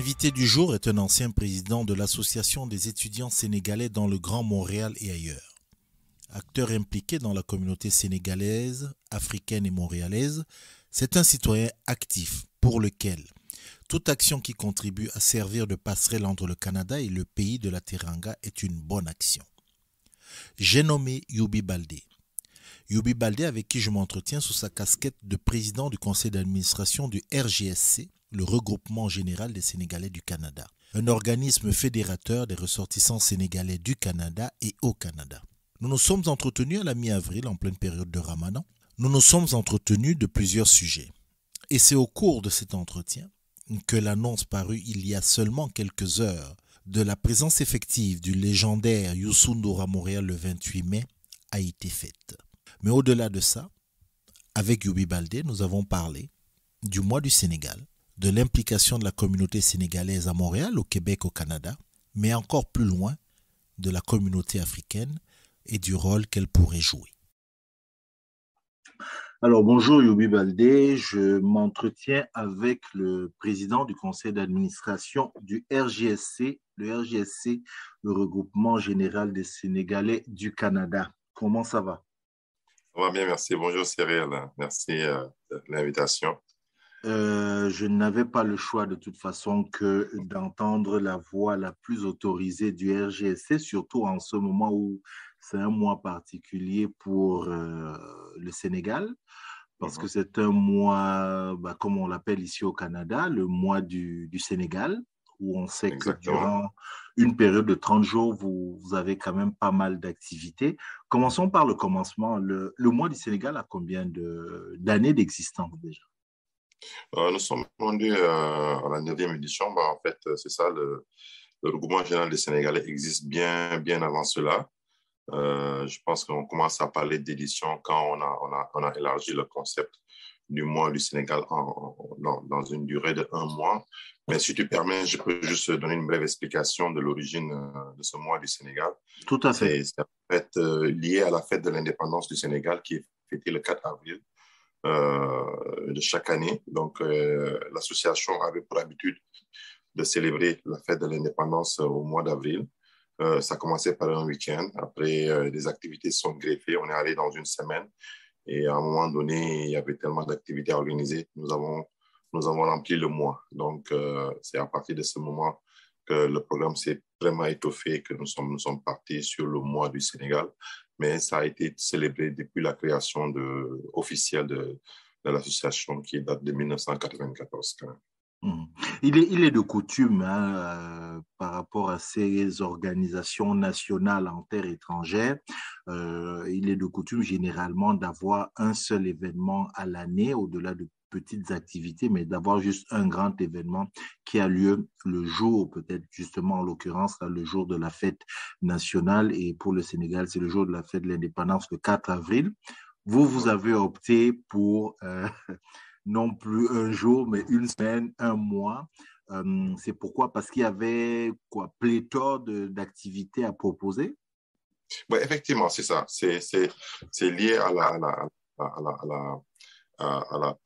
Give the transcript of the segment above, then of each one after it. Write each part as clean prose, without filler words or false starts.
L'invité du jour est un ancien président de l'Association des étudiants sénégalais dans le Grand Montréal et ailleurs. Acteur impliqué dans la communauté sénégalaise, africaine et montréalaise, c'est un citoyen actif pour lequel toute action qui contribue à servir de passerelle entre le Canada et le pays de la Teranga est une bonne action. J'ai nommé Youbi Baldé. Youbi Baldé, avec qui je m'entretiens sous sa casquette de président du conseil d'administration du RGSC, le regroupement général des Sénégalais du Canada, un organisme fédérateur des ressortissants sénégalais du Canada et au Canada. Nous nous sommes entretenus à la mi-avril, en pleine période de Ramadan. Nous nous sommes entretenus de plusieurs sujets. Et c'est au cours de cet entretien que l'annonce parue il y a seulement quelques heures de la présence effective du légendaire Youssou N'Dour à Montréal le 28 mai a été faite. Mais au-delà de ça, avec Youbi Baldé, nous avons parlé du mois du Sénégal, de l'implication de la communauté sénégalaise à Montréal, au Québec, au Canada, mais encore plus loin, de la communauté africaine et du rôle qu'elle pourrait jouer. Alors, bonjour Youbi Baldé, je m'entretiens avec le président du conseil d'administration du RGSC, le regroupement général des Sénégalais du Canada. Comment ça va? Ça va bien, merci. Bonjour Cyril, merci de l'invitation. Je n'avais pas le choix de toute façon que d'entendre la voix la plus autorisée du RGSC, surtout en ce moment où c'est un mois particulier pour le Sénégal, parce que c'est un mois, comme on l'appelle ici au Canada, le mois du Sénégal, où on sait que durant une période de 30 jours, vous avez quand même pas mal d'activités. Commençons par le commencement. Le mois du Sénégal a combien d'années d'existence déjà? Nous sommes rendus à la 9e édition. En fait, c'est ça, le regroupement général des Sénégalais existe bien avant cela. Je pense qu'on commence à parler d'édition quand on a élargi le concept du mois du Sénégal dans une durée de 1 mois. Mais si tu permets, je peux juste donner une brève explication de l'origine de ce mois du Sénégal. Tout à fait. C'est en fait lié à la fête de l'indépendance du Sénégal qui est fêtée le 4 avril. De chaque année. Donc, l'association avait pour habitude de célébrer la fête de l'indépendance au mois d'avril. Ça commençait par un week-end. Après, des activités sont greffées. On est allé dans une semaine. Et à un moment donné, il y avait tellement d'activités organisées. Nous avons rempli le mois. Donc, c'est à partir de ce moment que le programme s'est vraiment étoffé, que nous sommes partis sur le mois du Sénégal. Mais ça a été célébré depuis la création officielle de l'association qui date de 1994. Quand même. Il est de coutume, par rapport à ces organisations nationales en terre étrangère, il est de coutume généralement d'avoir un seul événement à l'année, au-delà de petites activités, mais d'avoir juste un grand événement qui a lieu le jour, peut-être justement en l'occurrence, le jour de la fête nationale. Et pour le Sénégal, c'est le jour de la fête de l'indépendance, le 4 avril. Vous avez opté pour non plus un jour, mais une semaine, un mois. C'est pourquoi? Parce qu'il y avait pléthore d'activités à proposer? Oui, effectivement, c'est ça. C'est lié à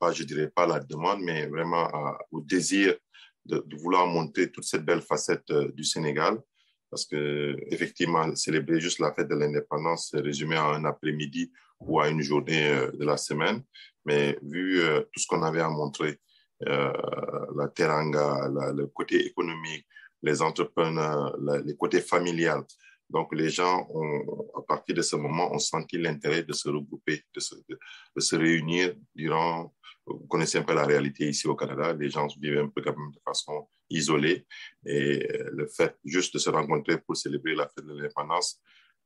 pas, je dirais pas la demande, mais vraiment au désir de vouloir montrer toute cette belle facette du Sénégal. Parce que, effectivement, célébrer juste la fête de l'indépendance, c'est résumé à un après-midi ou à une journée de la semaine. Mais vu tout ce qu'on avait à montrer, la teranga, le côté économique, les entrepreneurs, les côtés familial. Donc, les gens, à partir de ce moment, ont senti l'intérêt de se regrouper, de se réunir durant. Vous connaissez un peu la réalité ici au Canada. Les gens vivent un peu quand même de façon isolée. Et le fait juste de se rencontrer pour célébrer la fête de l'indépendance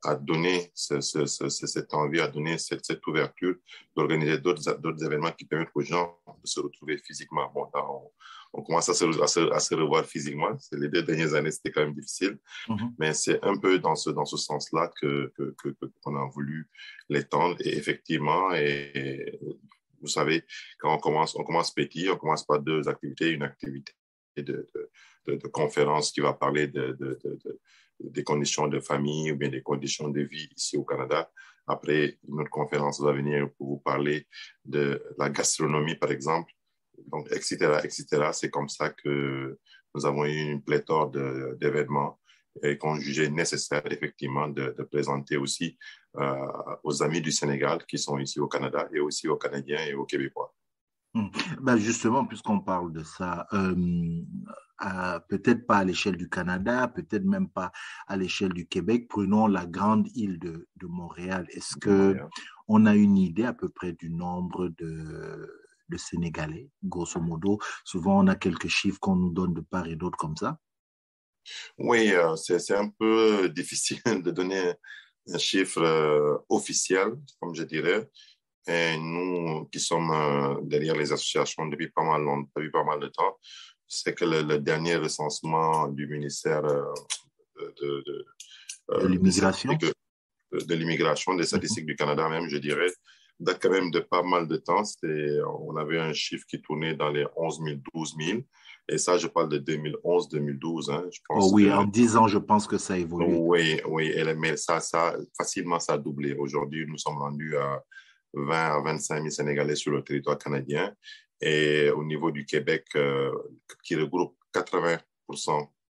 a donné cette envie, a donné cette ouverture d'organiser d'autres événements qui permettent aux gens de se retrouver physiquement. Bon, on commence à se revoir physiquement. Les 2 dernières années, c'était quand même difficile. Mais c'est un peu dans ce sens-là qu'on a voulu l'étendre. Et effectivement, vous savez, quand on commence petit, on commence par 2 activités. Une activité de conférence qui va parler des conditions de famille ou bien des conditions de vie ici au Canada. Après, une autre conférence va venir pour vous parler de la gastronomie, par exemple. Donc, etc. C'est comme ça que nous avons eu une pléthore d'événements et qu'on jugeait nécessaire effectivement de présenter aussi aux amis du Sénégal qui sont ici au Canada et aussi aux Canadiens et aux Québécois. Ben justement, puisqu'on parle de ça, peut-être pas à l'échelle du Canada, peut-être même pas à l'échelle du Québec, prenons la grande île de Montréal. Est-ce que on a une idée à peu près du nombre de Sénégalais, grosso modo? Souvent, on a quelques chiffres qu'on nous donne de part et d'autre comme ça. Oui, c'est un peu difficile de donner un chiffre officiel, comme je dirais. Et nous qui sommes derrière les associations depuis pas mal de temps, c'est que le dernier recensement du ministère de, De l'immigration? de l'immigration, des statistiques du Canada même, je dirais, date quand même de pas mal de temps. On avait un chiffre qui tournait dans les 11 000, 12 000. Et ça, je parle de 2011-2012. Hein. Je pense oui, en 10 ans, je pense que ça a évolué. Oui, mais facilement, ça a doublé. Aujourd'hui, nous sommes rendus à 20 à 25 000 Sénégalais sur le territoire canadien. Et au niveau du Québec, qui regroupe 80%,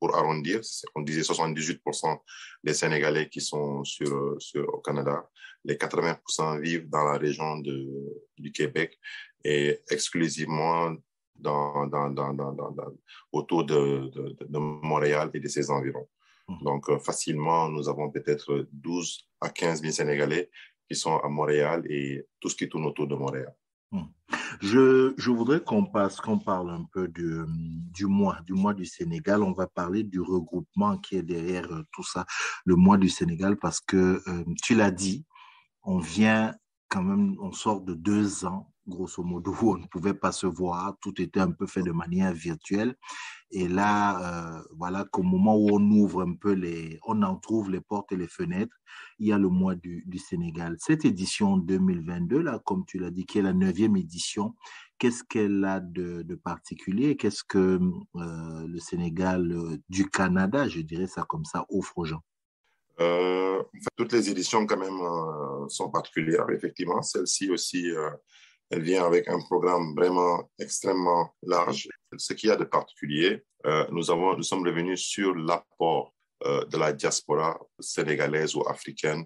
pour arrondir, on disait 78% des Sénégalais qui sont au Canada. Les 80% vivent dans la région du Québec et exclusivement autour de Montréal et de ses environs. Donc, facilement, nous avons peut-être 12 à 15 000 Sénégalais qui sont à Montréal et tout ce qui tourne autour de Montréal. Je voudrais qu'on parle un peu du mois du Sénégal. On va parler du regroupement qui est derrière tout ça, le mois du Sénégal, parce que tu l'as dit, on sort de 2 ans, grosso modo, où on ne pouvait pas se voir, tout était un peu fait de manière virtuelle. Et là, voilà qu'au moment où on en trouve les portes et les fenêtres, il y a le mois du Sénégal. Cette édition 2022, là, comme tu l'as dit, qui est la 9e édition, qu'est-ce qu'elle a de particulier? Qu'est-ce que le Sénégal du Canada, je dirais ça comme ça, offre aux gens? Toutes les éditions quand même sont particulières, effectivement. Celle-ci aussi, elle vient avec un programme vraiment extrêmement large. Ce qu'il y a de particulier, nous sommes revenus sur l'apport de la diaspora sénégalaise ou africaine.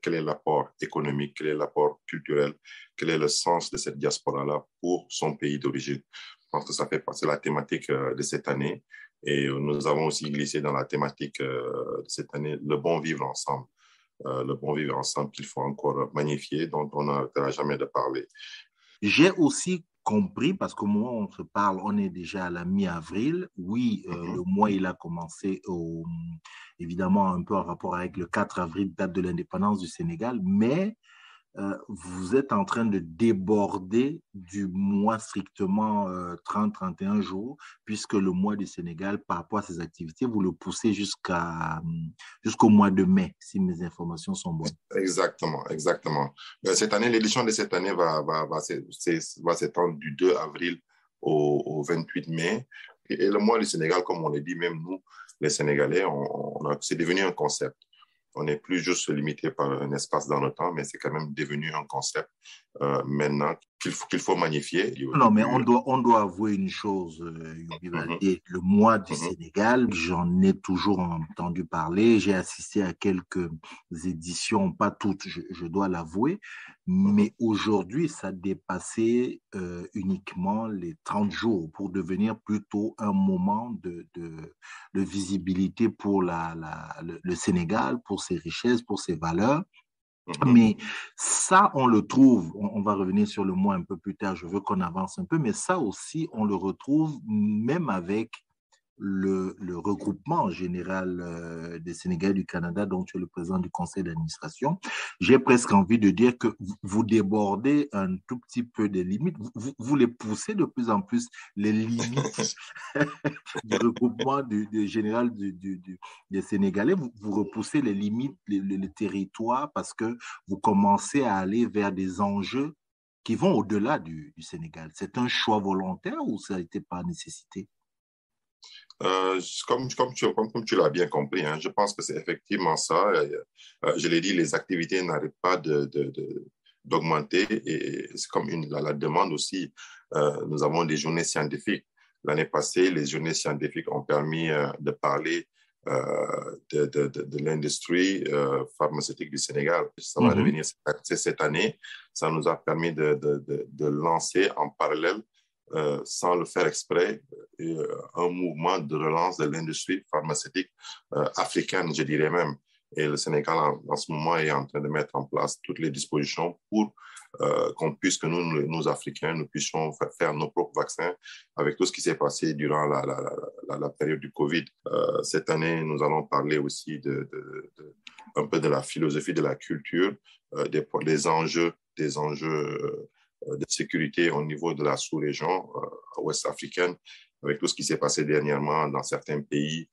Quel est l'apport économique, quel est l'apport culturel, quel est le sens de cette diaspora-là pour son pays d'origine. Je pense que ça fait partie de la thématique de cette année. Et nous avons aussi glissé dans la thématique de cette année, le bon vivre ensemble. Le bon vivre ensemble qu'il faut encore magnifier, dont on n'arrêtera jamais de parler. J'ai aussi compris, parce qu'au moment où on se parle, on est déjà à la mi-avril. Oui, le mois, il a commencé évidemment un peu en rapport avec le 4 avril, date de l'indépendance du Sénégal, mais vous êtes en train de déborder du mois strictement 30-31 jours, puisque le mois du Sénégal, par rapport à ses activités, vous le poussez jusqu'au mois de mai, si mes informations sont bonnes. Exactement. Cette année, l'édition de cette année va s'étendre du 2 avril au 28 mai. Et le mois du Sénégal, comme on l'a dit, même nous, les Sénégalais, c'est devenu un concept. On n'est plus juste limité par un espace dans le temps, mais c'est quand même devenu un concept maintenant qu'il faut magnifier. Non, mais on doit avouer une chose, Youbi Baldé. Le mois du Sénégal, j'en ai toujours entendu parler. J'ai assisté à quelques éditions, pas toutes, je dois l'avouer. Mais aujourd'hui, ça dépassait uniquement les 30 jours pour devenir plutôt un moment de visibilité pour le Sénégal, pour ses richesses, pour ses valeurs. Mais ça, on le trouve, on va revenir sur le mois un peu plus tard, je veux qu'on avance un peu, mais ça aussi, on le retrouve même avec le regroupement général des Sénégalais du Canada, dont tu es le président du conseil d'administration. J'ai presque envie de dire que vous débordez un tout petit peu des limites, vous les poussez de plus en plus, les limites du regroupement général des Sénégalais, vous repoussez les limites, les territoires, parce que vous commencez à aller vers des enjeux qui vont au-delà du Sénégal. C'est un choix volontaire ou ça a été par nécessité? Comme tu l'as bien compris, hein, je pense que c'est effectivement ça. Je l'ai dit, les activités n'arrêtent pas d'augmenter et c'est comme la demande aussi. Nous avons des journées scientifiques. L'année passée, les journées scientifiques ont permis de parler de l'industrie pharmaceutique du Sénégal. Ça va revenir cette année. Ça nous a permis de lancer en parallèle, sans le faire exprès, un mouvement de relance de l'industrie pharmaceutique africaine, je dirais même. Et le Sénégal, en ce moment, est en train de mettre en place toutes les dispositions pour qu'on puisse, que nous, Africains, nous puissions faire nos propres vaccins avec tout ce qui s'est passé durant la période du Covid. Cette année, nous allons parler aussi un peu de la philosophie de la culture, des enjeux de sécurité au niveau de la sous-région ouest africaine, avec tout ce qui s'est passé dernièrement dans certains pays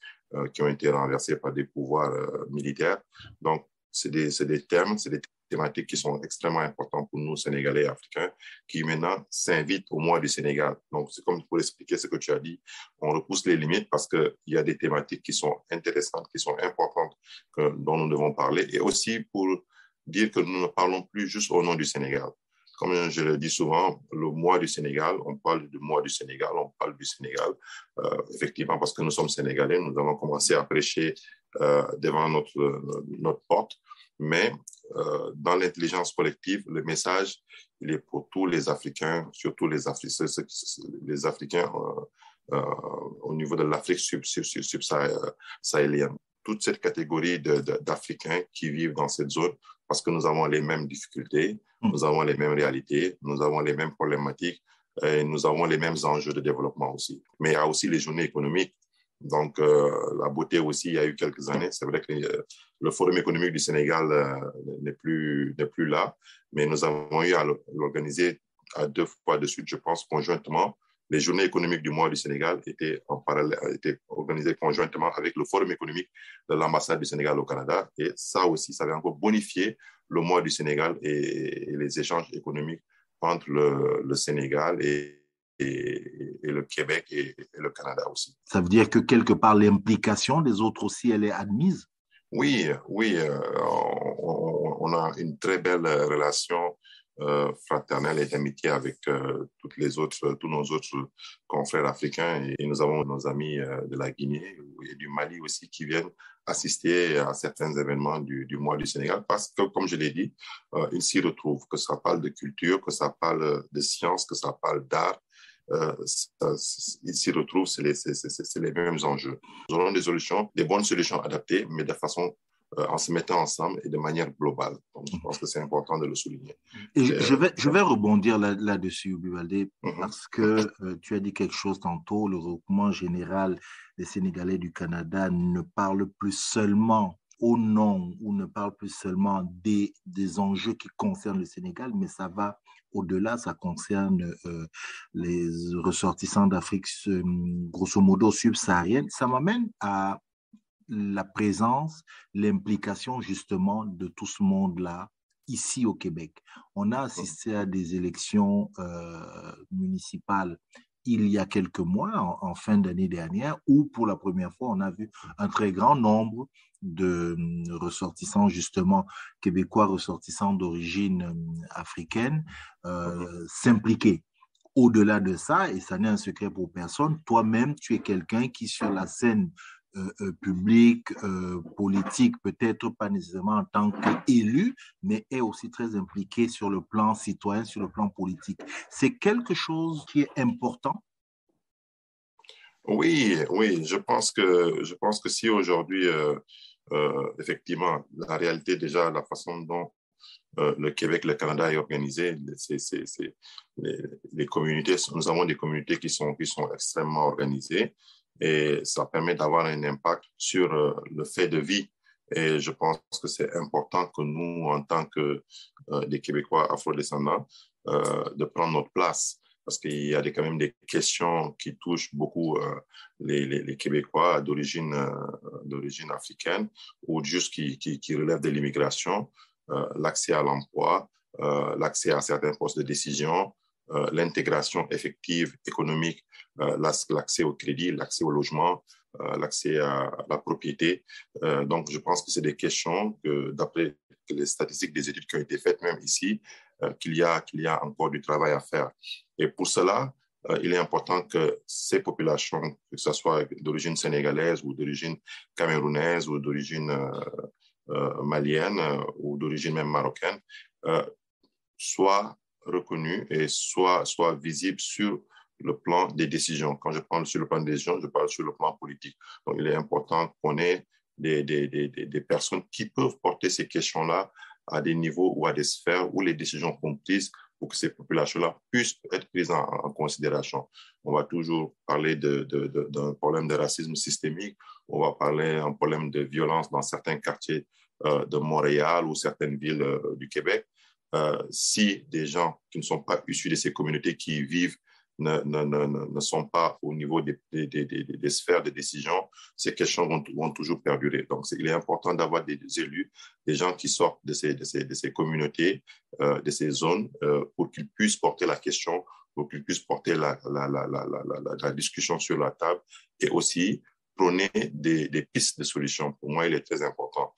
qui ont été renversés par des pouvoirs militaires. Donc, c'est des thèmes, c'est des thématiques qui sont extrêmement importantes pour nous, Sénégalais et Africains, qui maintenant s'invitent au mois du Sénégal. Donc, c'est comme pour expliquer ce que tu as dit, on repousse les limites parce qu'il y a des thématiques qui sont intéressantes, qui sont importantes, dont nous devons parler, et aussi pour dire que nous ne parlons plus juste au nom du Sénégal. Comme je le dis souvent, le mois du Sénégal, on parle du mois du Sénégal, on parle du Sénégal. Effectivement, parce que nous sommes Sénégalais, nous avons commencé à prêcher devant notre porte. Mais dans l'intelligence collective, le message, il est pour tous les Africains, surtout les Africains au niveau de l'Afrique subsahélienne. Toute cette catégorie d'Africains qui vivent dans cette zone, parce que nous avons les mêmes difficultés, nous avons les mêmes réalités, nous avons les mêmes problématiques, et nous avons les mêmes enjeux de développement aussi. Mais il y a aussi les journées économiques. Donc, la beauté aussi, il y a eu quelques années, c'est vrai que le Forum économique du Sénégal n'est plus là, mais nous avons eu à l'organiser à 2 fois de suite, je pense, conjointement. Les journées économiques du mois du Sénégal étaient organisées conjointement avec le Forum économique de l'ambassade du Sénégal au Canada. Et ça aussi, ça avait encore bonifié le mois du Sénégal et les échanges économiques entre le Sénégal et le Québec et le Canada aussi. Ça veut dire que quelque part, l'implication des autres aussi, elle est admise? Oui, on a une très belle relation fraternelle et d'amitié avec tous nos autres confrères africains, et nous avons nos amis de la Guinée et du Mali aussi qui viennent assister à certains événements du mois du Sénégal parce que, comme je l'ai dit, ils s'y retrouvent, que ça parle de culture, que ça parle de science, que ça parle d'art. Ils s'y retrouvent, c'est les mêmes enjeux. Nous aurons des bonnes solutions adaptées, mais de façon en se mettant ensemble et de manière globale. Donc, je pense que c'est important de le souligner. Et je vais rebondir là-dessus, Ubiwalde, parce que tu as dit quelque chose tantôt, le regroupement général des Sénégalais du Canada ne parle plus seulement au nom ou ne parle plus seulement des enjeux qui concernent le Sénégal, mais ça va au-delà, ça concerne les ressortissants d'Afrique, grosso modo, subsaharienne. Ça m'amène à la présence, l'implication justement de tout ce monde-là ici au Québec. On a assisté à des élections municipales il y a quelques mois, en fin d'année dernière, où pour la première fois, on a vu un très grand nombre de ressortissants, justement, québécois, ressortissants d'origine africaine, s'impliquer. Au-delà de ça, et ça n'est un secret pour personne, toi-même, tu es quelqu'un qui, sur la scène public, politique, peut-être pas nécessairement en tant qu'élu, mais est aussi très impliqué sur le plan citoyen, sur le plan politique. C'est quelque chose qui est important? Oui, je pense que si aujourd'hui, effectivement, la réalité déjà, la façon dont le Québec, le Canada est organisé, les communautés, nous avons des communautés qui sont extrêmement organisées. Et ça permet d'avoir un impact sur le fait de vie. Et je pense que c'est important que nous, en tant que des Québécois afrodescendants, de prendre notre place. Parce qu'il y a quand même des questions qui touchent beaucoup les Québécois d'origine africaine ou juste qui relèvent de l'immigration, l'accès à l'emploi, l'accès à certains postes de décision, l'intégration effective économique, l'accès au crédit, l'accès au logement, l'accès à la propriété. Donc, je pense que c'est des questions que, d'après les statistiques des études qui ont été faites, même ici, qu'il y a encore du travail à faire. Et pour cela, il est important que ces populations, que ce soit d'origine sénégalaise ou d'origine camerounaise ou d'origine malienne ou d'origine même marocaine, soient reconnues et soient visibles sur le plan des décisions. Quand je parle sur le plan des décisions, je parle sur le plan politique. Donc, il est important qu'on ait des personnes qui peuvent porter ces questions-là à des niveaux ou à des sphères où les décisions sont prises pour que ces populations-là puissent être prises en considération. On va toujours parler d'un problème de racisme systémique, on va parler d'un problème de violence dans certains quartiers de Montréal ou certaines villes du Québec. Si des gens qui ne sont pas issus de ces communautés qui y vivent ne sont pas au niveau des sphères de décision, ces questions vont toujours perdurer. Donc, il est important d'avoir des élus, des gens qui sortent de ces communautés, de ces zones, pour qu'ils puissent porter la question, pour qu'ils puissent porter la discussion sur la table et aussi prôner des pistes de solutions. Pour moi, il est très important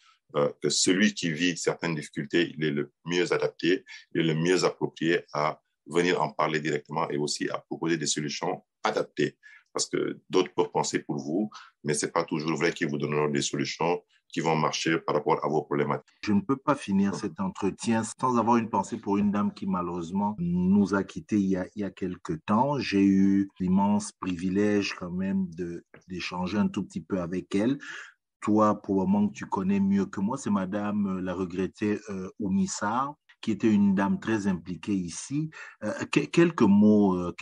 que celui qui vit certaines difficultés, il est le mieux adapté, il est le mieux approprié à venir en parler directement et aussi à proposer des solutions adaptées. Parce que d'autres peuvent penser pour vous, mais ce n'est pas toujours vrai qu'ils vous donneront des solutions qui vont marcher par rapport à vos problématiques. Je ne peux pas finir cet entretien sans avoir une pensée pour une dame qui malheureusement nous a quittés il y a quelques temps. J'ai eu l'immense privilège quand même d'échanger un tout petit peu avec elle. Toi, probablement que tu connais mieux que moi, c'est madame la regrettée Oumi Sarr, qui était une dame très impliquée ici. Quelques mots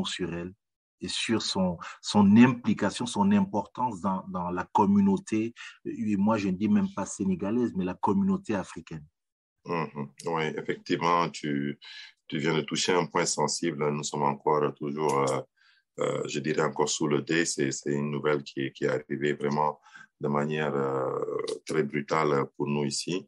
sur elle et sur son implication, son importance dans la communauté, et moi je ne dis même pas sénégalaise, mais la communauté africaine. Oui, effectivement, tu viens de toucher un point sensible. Nous sommes encore toujours, je dirais encore sous le dé. C'est une nouvelle qui est arrivée vraiment de manière très brutale pour nous ici.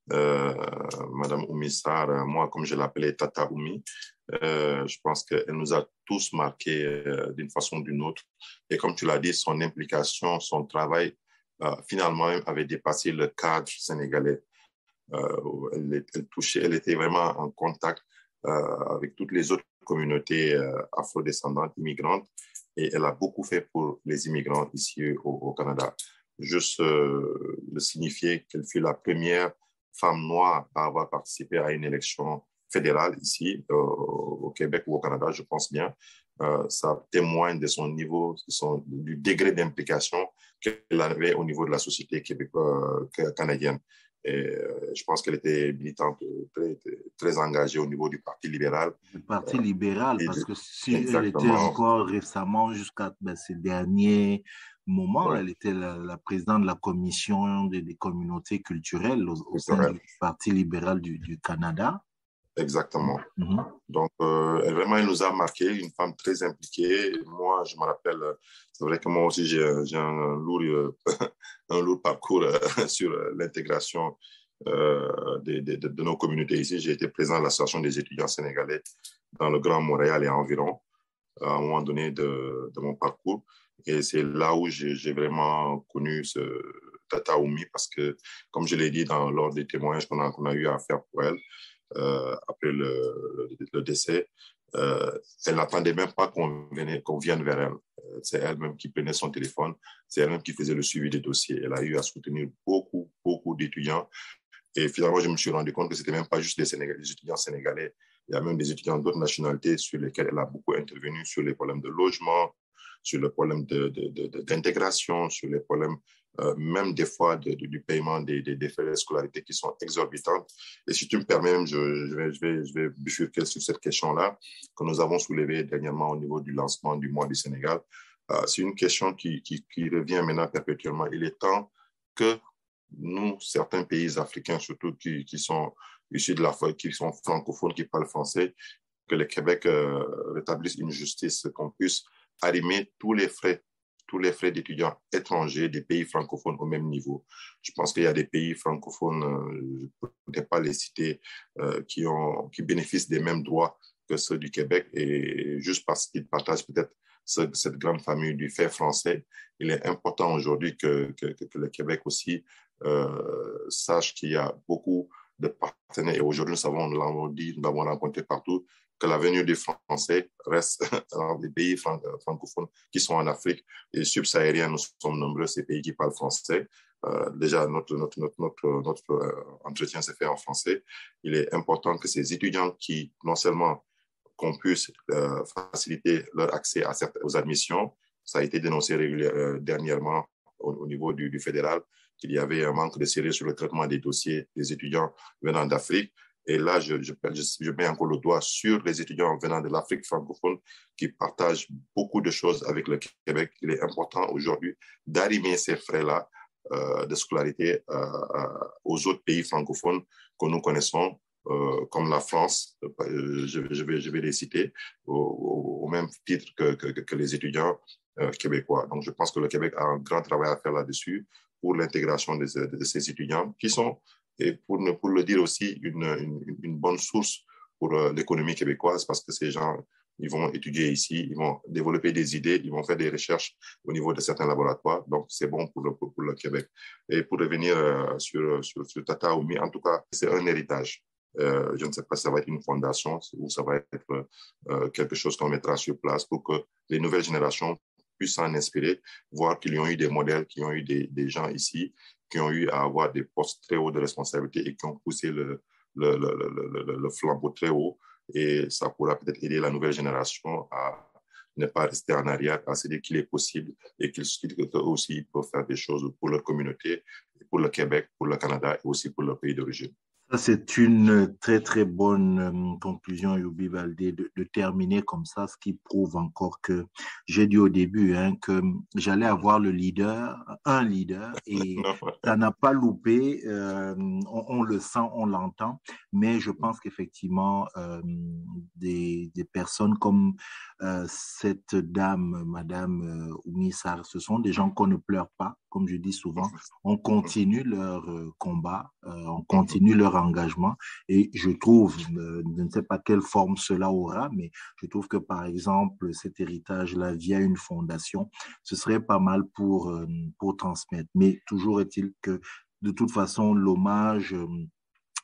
Madame Oumi Sarr, moi, comme je l'appelais Tata Oumi, je pense qu'elle nous a tous marqués d'une façon ou d'une autre. Et comme tu l'as dit, son implication, son travail, finalement, avait dépassé le cadre sénégalais. Elle était vraiment en contact avec toutes les autres communautés afrodescendantes, immigrantes, et elle a beaucoup fait pour les immigrants ici au Canada. Juste le signifier qu'elle fut la première femme noire à avoir participé à une élection fédérale ici au Québec ou au Canada, je pense bien. Ça témoigne de son niveau, du degré d'implication qu'elle avait au niveau de la société québécoise, canadienne. Et je pense qu'elle était militante très engagée au niveau du Parti libéral. Le Parti libéral, parce que si elle était Exactement. encore récemment, jusqu'à ces derniers moments, Ouais. elle était la présidente de la commission des communautés culturelles au sein du Parti libéral du Canada. Exactement. Donc, elle nous a marqué, une femme très impliquée. Moi, je me rappelle, c'est vrai que moi aussi, j'ai un lourd, un lourd parcours sur l'intégration de nos communautés ici. J'ai été président de l'association des étudiants sénégalais dans le Grand Montréal et environ, à un moment donné de mon parcours. Et c'est là où j'ai vraiment connu ce Tata Oumi, parce que, comme je l'ai dit lors des témoignages qu'on a eu à faire pour elle, après le décès, elle n'attendait même pas qu'on vienne vers elle. C'est elle-même qui prenait son téléphone, c'est elle-même qui faisait le suivi des dossiers. Elle a eu à soutenir beaucoup, beaucoup d'étudiants. Et finalement, je me suis rendu compte que ce n'était même pas juste des étudiants sénégalais. Il y a même des étudiants d'autres nationalités sur lesquels elle a beaucoup intervenu, sur les problèmes de logement, sur le problème d'intégration, sur les problèmes même des fois du paiement des frais de scolarité qui sont exorbitants. Et si tu me permets, je vais bifurquer sur cette question-là que nous avons soulevée dernièrement au niveau du lancement du mois du Sénégal. C'est une question qui revient maintenant perpétuellement. Il est temps que nous, certains pays africains, surtout qui sont issus de l'Afrique, qui sont francophones, qui parlent français, que le Québec rétablisse une justice, qu'on puisse arrimer tous les frais d'étudiants étrangers des pays francophones au même niveau. Je pense qu'il y a des pays francophones, je ne peux pas les citer, qui bénéficient des mêmes droits que ceux du Québec, et juste parce qu'ils partagent peut-être cette grande famille du fait français, il est important aujourd'hui que le Québec aussi sache qu'il y a beaucoup de partenaires, et aujourd'hui nous l'avons dit, nous l'avons rencontré partout, que la venue des Français reste dans les pays francophones qui sont en Afrique et subsahariens. Nous sommes nombreux, ces pays qui parlent français. Déjà, notre entretien s'est fait en français. Il est important que ces étudiants qui, non seulement qu'on puisse faciliter leur accès aux admissions, ça a été dénoncé dernièrement au niveau du fédéral, qu'il y avait un manque de sérieux sur le traitement des dossiers des étudiants venant d'Afrique. Et là, je mets encore le doigt sur les étudiants venant de l'Afrique francophone qui partagent beaucoup de choses avec le Québec. Il est important aujourd'hui d'arrimer ces frais-là de scolarité aux autres pays francophones que nous connaissons, comme la France, je vais les citer, au même titre que les étudiants québécois. Donc, je pense que le Québec a un grand travail à faire là-dessus pour l'intégration de ces étudiants qui sont, et pour le dire aussi, une bonne source pour l'économie québécoise parce que ces gens, ils vont étudier ici, ils vont développer des idées, ils vont faire des recherches au niveau de certains laboratoires. Donc, c'est bon pour le Québec. Et pour revenir sur Tata Oumi, en tout cas, c'est un héritage. Je ne sais pas si ça va être une fondation ou ça va être quelque chose qu'on mettra sur place pour que les nouvelles générations puissent s'en inspirer, voir qu'ils y ont eu des modèles, qu'ils ont eu des gens ici, qui ont eu à avoir des postes très hauts de responsabilité et qui ont poussé le flambeau très haut. Et ça pourra peut-être aider la nouvelle génération à ne pas rester en arrière, à se dire qu'il est possible et qu'ils aussi peuvent faire des choses pour leur communauté, pour le Québec, pour le Canada et aussi pour leur pays d'origine. Ça, c'est une très, très bonne conclusion, Youbi Baldé, de terminer comme ça, ce qui prouve encore que j'ai dit au début que j'allais avoir un leader, et ça n'a pas loupé. On le sent, on l'entend, mais je pense qu'effectivement, des personnes comme cette dame, Madame Oumi Sarr, ce sont des gens qu'on ne pleure pas, comme je dis souvent. On continue leur combat, on continue leur engagement et je trouve, je ne sais pas quelle forme cela aura, mais je trouve que par exemple cet héritage-là via une fondation, ce serait pas mal pour transmettre. Mais toujours est-il que de toute façon, l'hommage,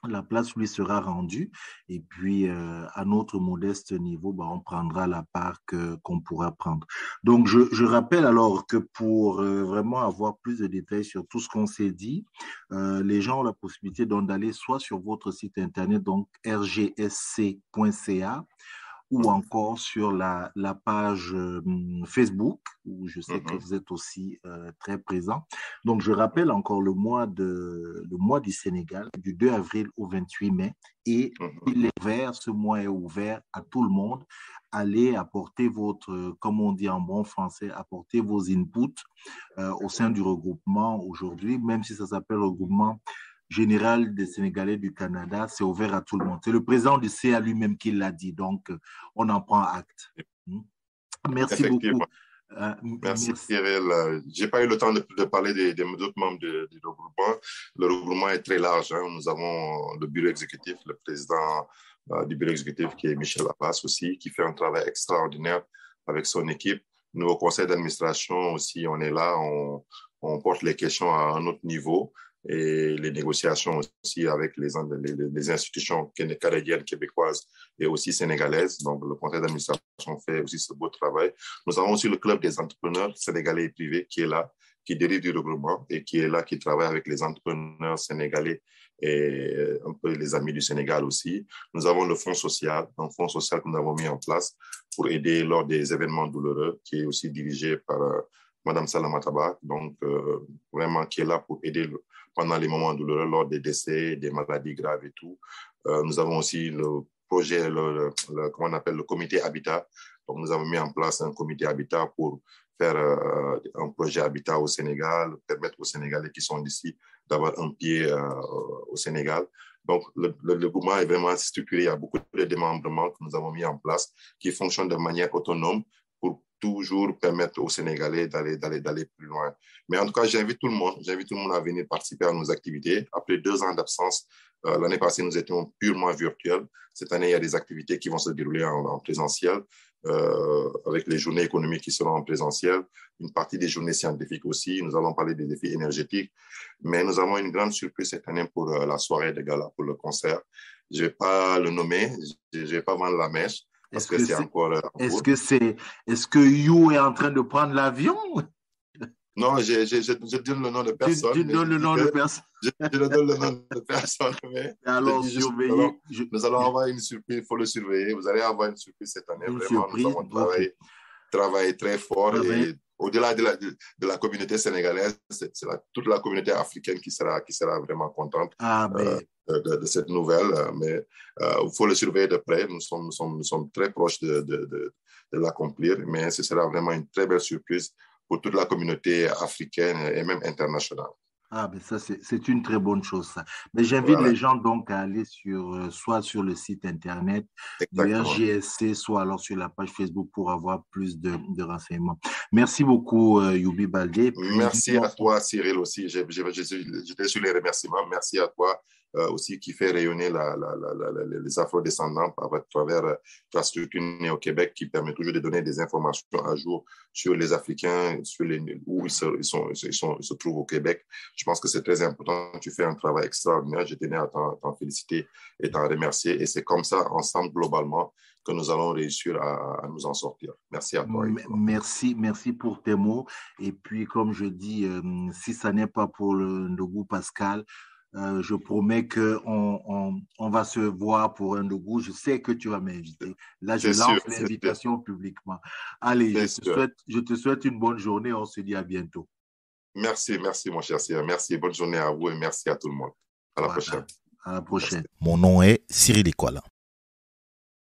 la place lui sera rendue et puis à notre modeste niveau, on prendra la part qu'on pourra prendre. Donc, je rappelle alors que pour vraiment avoir plus de détails sur tout ce qu'on s'est dit, les gens ont la possibilité donc d'aller soit sur votre site internet, donc rgsc.ca, ou encore sur la page Facebook, où je sais que vous êtes aussi très présent. Donc, je rappelle encore le mois du Sénégal, du 2 avril au 28 mai, et il est ouvert, ce mois est ouvert à tout le monde. Allez apporter comme on dit en bon français, apporter vos inputs au sein du regroupement aujourd'hui, même si ça s'appelle regroupement général des Sénégalais du Canada, c'est ouvert à tout le monde. C'est le président du CA lui-même qui l'a dit, donc on en prend acte. Merci beaucoup. Merci Cyril. Je n'ai pas eu le temps de parler des autres membres du regroupement. Le regroupement est très large. Nous avons le bureau exécutif, le président du bureau exécutif qui est Michel Abbas aussi, qui fait un travail extraordinaire avec son équipe. Nous, au conseil d'administration aussi, on est là, on porte les questions à un autre niveau. Et les négociations aussi avec les institutions canadiennes, québécoises et aussi sénégalaises. Donc, le conseil d'administration fait aussi ce beau travail. Nous avons aussi le club des entrepreneurs sénégalais et privés qui est là, qui dérive du regroupement et qui est là, qui travaille avec les entrepreneurs sénégalais et un peu les amis du Sénégal aussi. Nous avons le fonds social, un fonds social que nous avons mis en place pour aider lors des événements douloureux, qui est aussi dirigé par Madame Salamata Ba, donc vraiment qui est là pour aider pendant les moments douloureux, lors des décès, des maladies graves et tout. Nous avons aussi le projet, comment on appelle, le comité Habitat. Donc, nous avons mis en place un comité Habitat pour faire un projet Habitat au Sénégal, permettre aux Sénégalais qui sont ici d'avoir un pied au Sénégal. Donc, le gouvernement est vraiment structuré. Il y a beaucoup de démembrements que nous avons mis en place qui fonctionnent de manière autonome pour toujours permettre aux Sénégalais d'aller plus loin. Mais en tout cas, j'invite tout le monde à venir participer à nos activités. Après 2 ans d'absence, l'année passée, nous étions purement virtuels. Cette année, il y a des activités qui vont se dérouler en présentiel. avec les journées économiques qui seront en présentiel, une partie des journées scientifiques aussi. Nous allons parler des défis énergétiques, mais nous avons une grande surprise cette année pour la soirée de gala, pour le concert. Je ne vais pas le nommer, je ne vais pas vendre la mèche, parce que c'est encore en cours. Est-ce que You est en train de prendre l'avion? Non, je donne le nom de personne. Tu donnes le nom de personne. Je donne le nom de personne, mais alors, nous allons avoir une surprise, il faut le surveiller. Vous allez avoir une surprise cette année. Vraiment, nous avons travaillé très fort. Et au-delà de la communauté sénégalaise, c'est toute la communauté africaine qui sera vraiment contente de cette nouvelle. Mais il faut le surveiller de près. Nous sommes très proches de l'accomplir, mais ce sera vraiment une très belle surprise pour toute la communauté africaine et même internationale. Ah, mais ça, c'est une très bonne chose, ça. Mais j'invite les gens donc à aller soit sur le site Internet du RJSC, soit alors sur la page Facebook pour avoir plus de renseignements. Merci beaucoup, Youbi Baldé. Merci à toi, Cyril, aussi. J'étais sur les remerciements. Merci à toi aussi qui fait rayonner les afro-descendants à travers la structure née au Québec qui permet toujours de donner des informations à jour sur les Africains, sur où ils se trouvent au Québec. Je pense que c'est très important. Tu fais un travail extraordinaire. Je tenais à t'en féliciter et t'en remercier. Et c'est comme ça, ensemble, globalement, que nous allons réussir à nous en sortir. Merci à toi. Merci pour tes mots. Et puis, comme je dis, si ça n'est pas pour le Ndogou Pascal, je promets qu'on va se voir pour un Ndogou. Je sais que tu vas m'inviter. Là, je lance l'invitation publiquement. Allez, je te souhaite une bonne journée. On se dit à bientôt. Merci, mon cher Cyril. Merci. Bonne journée à vous et merci à tout le monde. À la prochaine. À la prochaine. Mon nom est Cyril Ekwala.